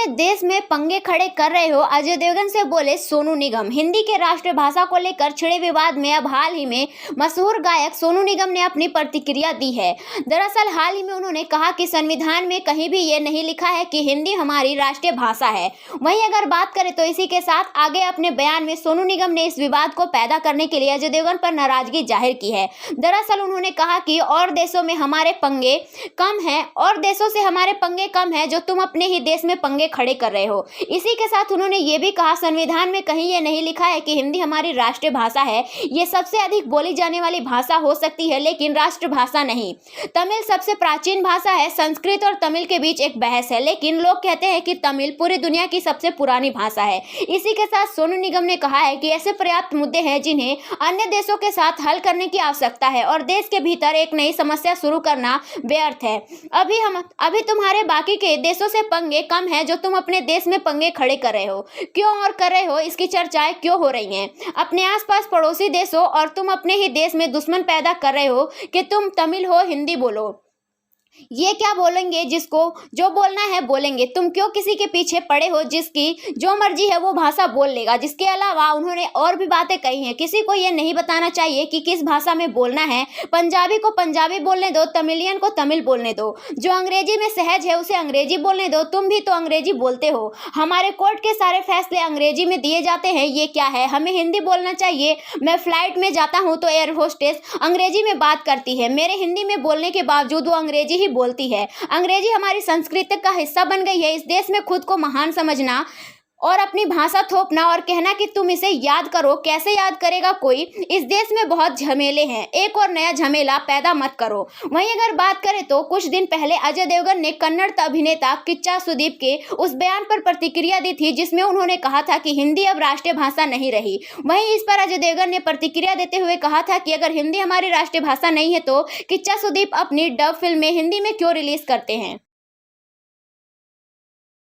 अपने देश में पंगे खड़े कर रहे हो, अजय देवगन से बोले सोनू निगम। हिंदी के राष्ट्रभाषा को लेकर छिड़े विवाद में अब हाल ही में मशहूर गायक सोनू निगम ने अपनी प्रतिक्रिया दी है। दरअसल हाल ही में उन्होंने कहा कि संविधान में कहीं भी ये नहीं लिखा है कि हिंदी हमारी राष्ट्रीय भाषा है। वहीं अगर बात करें तो इसी के साथ आगे अपने बयान में सोनू निगम ने इस विवाद को पैदा करने के लिए अजय देवगन पर नाराजगी जाहिर की है। दरअसल उन्होंने कहा कि और देशों में हमारे पंगे कम हैं, और देशों से हमारे पंगे कम हैं जो तुम अपने ही देश में पंगे खड़े कर रहे हो। इसी के साथ उन्होंने ये भी कहा संविधान में कहीं ये नहीं लिखा है कि हिंदी हमारी राष्ट्रीय भाषा है। ये सबसे अधिक बोली जाने वाली भाषा हो सकती है लेकिन राष्ट्रभाषा नहीं। तमिल सबसे प्राचीन भाषा है। संस्कृत और तमिल के बीच एक बहस है, लेकिन लोग कहते हैं कि तमिल पूरी दुनिया की सबसे पुरानी भाषा है। इसी के साथ सोनू निगम ने कहा है कि ऐसे पर्याप्त मुद्दे हैं जिन्हें अन्य देशों के साथ हल करने की आवश्यकता है और देश के भीतर एक नई समस्या शुरू करना व्यर्थ है। अभी तुम्हारे बाकी के देशों से पंगे कम हैं जो तुम अपने देश में पंगे खड़े कर रहे हो। क्यों और कर रहे हो, इसकी चर्चाएं क्यों हो रही हैं अपने आसपास पड़ोसी देशों, और तुम अपने ही देश में दुश्मन पैदा कर रहे हो कि तुम तमिल हो हिंदी बोलो। ये क्या बोलेंगे, जिसको जो बोलना है बोलेंगे। तुम क्यों किसी के पीछे पड़े हो जिसकी जो मर्जी है वो भाषा बोल लेगा। जिसके अलावा उन्होंने और भी बातें कही हैं। किसी को ये नहीं बताना चाहिए कि किस भाषा में बोलना है। पंजाबी को पंजाबी बोलने दो, तमिलियन को तमिल बोलने दो, जो अंग्रेजी में सहज है उसे अंग्रेजी बोलने दो। तुम भी तो अंग्रेजी बोलते हो। हमारे कोर्ट के सारे फैसले अंग्रेजी में दिए जाते हैं। ये क्या है, हमें हिंदी बोलना चाहिए। मैं फ्लाइट में जाता हूँ तो एयर होस्टेस अंग्रेजी में बात करती है, मेरे हिंदी में बोलने के बावजूद वो अंग्रेजी बोलती है। अंग्रेजी हमारी संस्कृति का हिस्सा बन गई है। इस देश में खुद को महान समझना और अपनी भाषा थोपना और कहना कि तुम इसे याद करो, कैसे याद करेगा कोई। इस देश में बहुत झमेले हैं, एक और नया झमेला पैदा मत करो। वहीं अगर बात करें तो कुछ दिन पहले अजय देवगन ने कन्नड़ अभिनेता किच्चा सुदीप के उस बयान पर प्रतिक्रिया दी थी जिसमें उन्होंने कहा था कि हिंदी अब राष्ट्रीय भाषा नहीं रही। वहीं इस पर अजय देवगन ने प्रतिक्रिया देते हुए कहा था कि अगर हिंदी हमारी राष्ट्रीय भाषा नहीं है तो किच्चा सुदीप अपनी डब फिल्में हिंदी में क्यों रिलीज करते हैं।